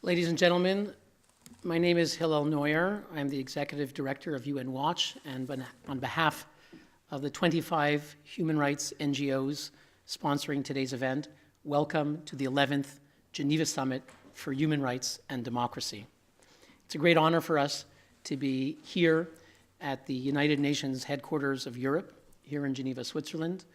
Ladies and gentlemen, my name is Hillel Neuer. I'm the Executive Director of UN Watch, and on behalf of the 25 human rights NGOs sponsoring today's event, welcome to the 11th Geneva Summit for Human Rights and Democracy. It's a great honor for us to be here at the United Nations headquarters of Europe, here in Geneva, Switzerland.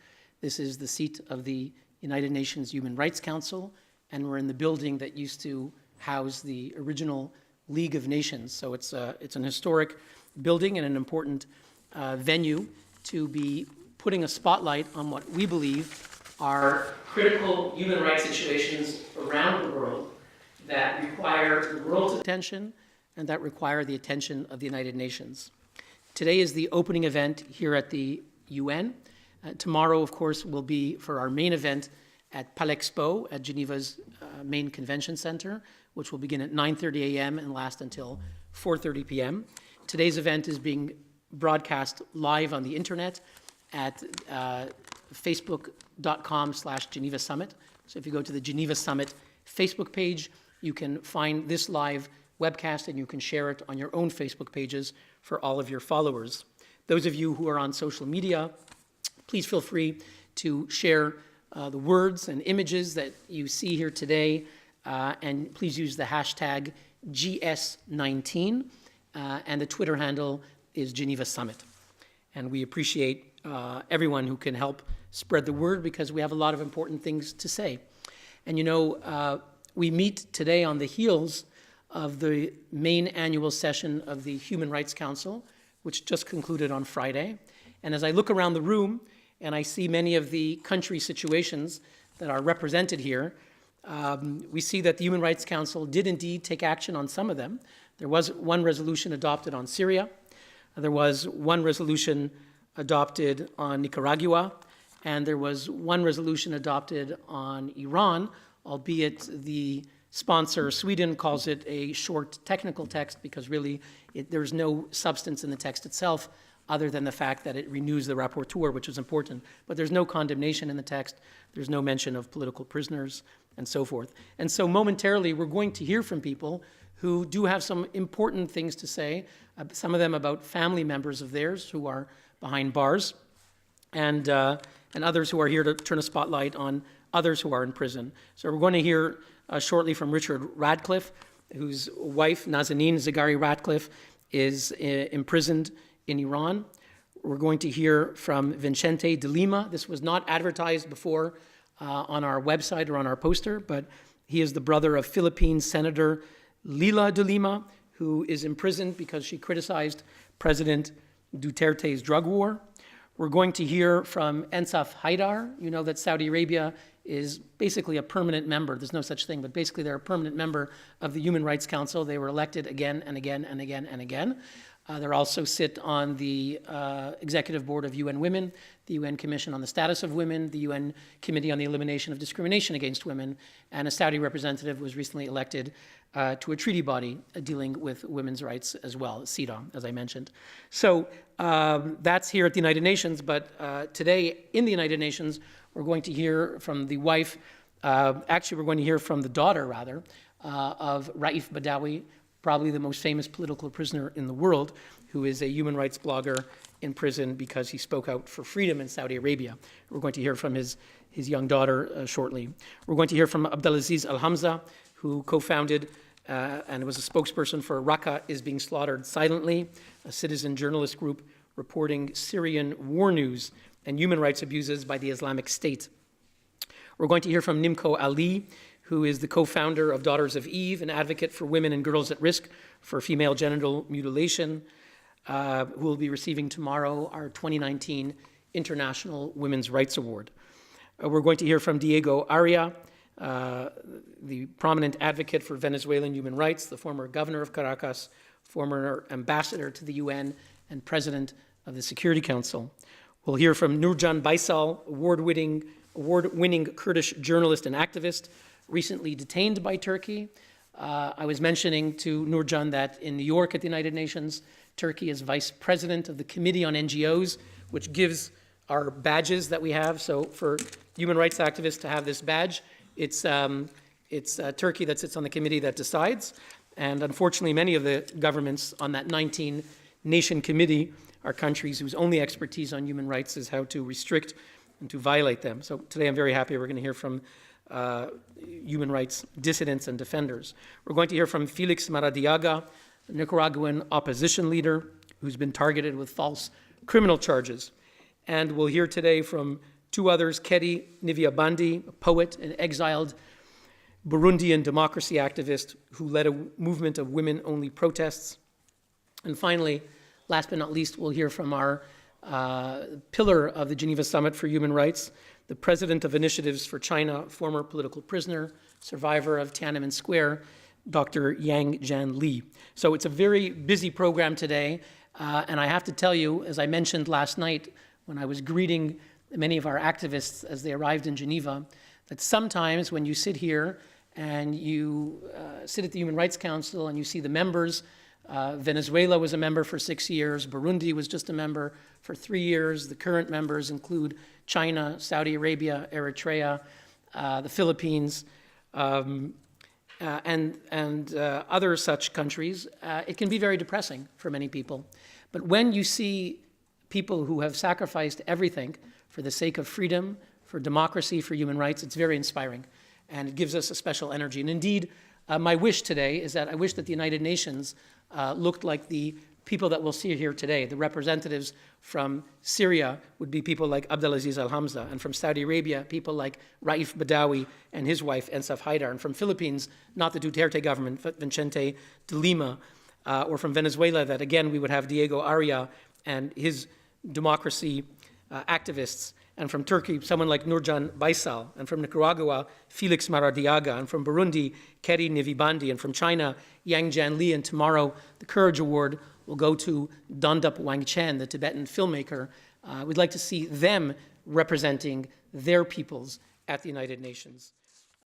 This is the seat of the United Nations Human Rights Council, and we're in the building that used to house the original League of Nations. So it's an historic building and an important venue to be putting a spotlight on what we believe are critical human rights situations around the world that require the world's attention and that require the attention of the United Nations. Today is the opening event here at the UN. Tomorrow, of course, will be for our main event at Palexpo at Geneva's main convention center, which will begin at 9:30 a.m. and last until 4:30 p.m. Today's event is being broadcast live on the internet at facebook.com/Geneva Summit. So if you go to the Geneva Summit Facebook page, you can find this live webcast and you can share it on your own Facebook pages for all of your followers. Those of you who are on social media, please feel free to share the words and images that you see here today, and please use the hashtag GS19, and the Twitter handle is Geneva Summit. And we appreciate everyone who can help spread the word because we have a lot of important things to say. And you know, we meet today on the heels of the main annual session of the Human Rights Council, which just concluded on Friday. And as I look around the room and I see many of the country situations that are represented here, we see that the Human Rights Council did indeed take action on some of them. There was one resolution adopted on Syria. There was one resolution adopted on Nicaragua. And there was one resolution adopted on Iran, albeit the sponsor, Sweden, calls it a short technical text because really there's no substance in the text itself other than the fact that it renews the rapporteur, which is important. But there's no condemnation in the text. There's no mention of political prisoners and so forth. And so momentarily, we're going to hear from people who do have some important things to say, some of them about family members of theirs who are behind bars, and others who are here to turn a spotlight on others who are in prison. So we're going to hear shortly from Richard Radcliffe, whose wife, Nazanin Zaghari Radcliffe, is imprisoned in Iran. We're going to hear from Vicente de Lima. This was not advertised before on our website or on our poster, but he is the brother of Philippine Senator Leila de Lima, who is imprisoned because she criticized President Duterte's drug war. We're going to hear from Ensaf Haidar. You know that Saudi Arabia is basically a permanent member. There's no such thing, but basically they're a permanent member of the Human Rights Council. They were elected again and again and again and again. They also sit on the Executive Board of UN Women, the UN Commission on the Status of Women, the UN Committee on the Elimination of Discrimination Against Women, and a Saudi representative was recently elected to a treaty body dealing with women's rights as well, CEDAW, as I mentioned. So that's here at the United Nations, but today in the United Nations, we're going to hear from the wife, actually we're going to hear from the daughter, rather, of Raif Badawi, probably the most famous political prisoner in the world, who is a human rights blogger in prison because he spoke out for freedom in Saudi Arabia. We're going to hear from his young daughter shortly. We're going to hear from Abdelaziz Al-Hamza, who co-founded and was a spokesperson for Raqqa is Being Slaughtered Silently, a citizen journalist group reporting Syrian war news and human rights abuses by the Islamic State. We're going to hear from Nimco Ali, who is the co-founder of Daughters of Eve, an advocate for women and girls at risk for female genital mutilation, who will be receiving tomorrow our 2019 International Women's Rights Award. We're going to hear from Diego Aria, the prominent advocate for Venezuelan human rights, the former governor of Caracas, former ambassador to the UN, and president of the Security Council. We'll hear from Nurcan Baysal, award-winning Kurdish journalist and activist, recently detained by Turkey. I was mentioning to Nurcan that in New York at the United Nations, Turkey is vice president of the Committee on NGOs, which gives our badges that we have. So for human rights activists to have this badge, it's It's Turkey that sits on the committee that decides. And unfortunately, many of the governments on that 19-nation committee are countries whose only expertise on human rights is how to restrict and to violate them. So today I'm very happy we're going to hear from human rights dissidents and defenders. We're going to hear from Felix Maradiaga, a Nicaraguan opposition leader who's been targeted with false criminal charges. And we'll hear today from two others, Keri Nivyabandi, a poet and exiled Burundian democracy activist who led a movement of women-only protests. And finally, last but not least, we'll hear from our pillar of the Geneva Summit for Human Rights, the president of Initiatives for China, former political prisoner, survivor of Tiananmen Square, Dr. Yang Jan Li. So it's a very busy program today, and I have to tell you, as I mentioned last night when I was greeting many of our activists as they arrived in Geneva, that sometimes when you sit here and you sit at the Human Rights Council and you see the members, Venezuela was a member for 6 years, Burundi was just a member for 3 years, the current members include China, Saudi Arabia, Eritrea, the Philippines, and other such countries. It can be very depressing for many people. But when you see people who have sacrificed everything for the sake of freedom, for democracy, for human rights, it's very inspiring. And it gives us a special energy. And indeed, my wish today is that I wish that the United Nations looked like the people that we'll see here today. The representatives from Syria would be people like Abdelaziz Al-Hamza, and from Saudi Arabia, people like Raif Badawi and his wife, Ensaf Haidar, and from Philippines, not the Duterte government, but Vicente de Lima, or from Venezuela, that again, we would have Diego Aria and his democracy activists, and from Turkey, someone like Nurcan Baysal, and from Nicaragua, Felix Maradiaga, and from Burundi, Keri Nivyabandi, and from China, Yang Jan Li, and tomorrow the Courage Award will go to Dondup Wangchen, the Tibetan filmmaker. We'd like to see them representing their peoples at the United Nations.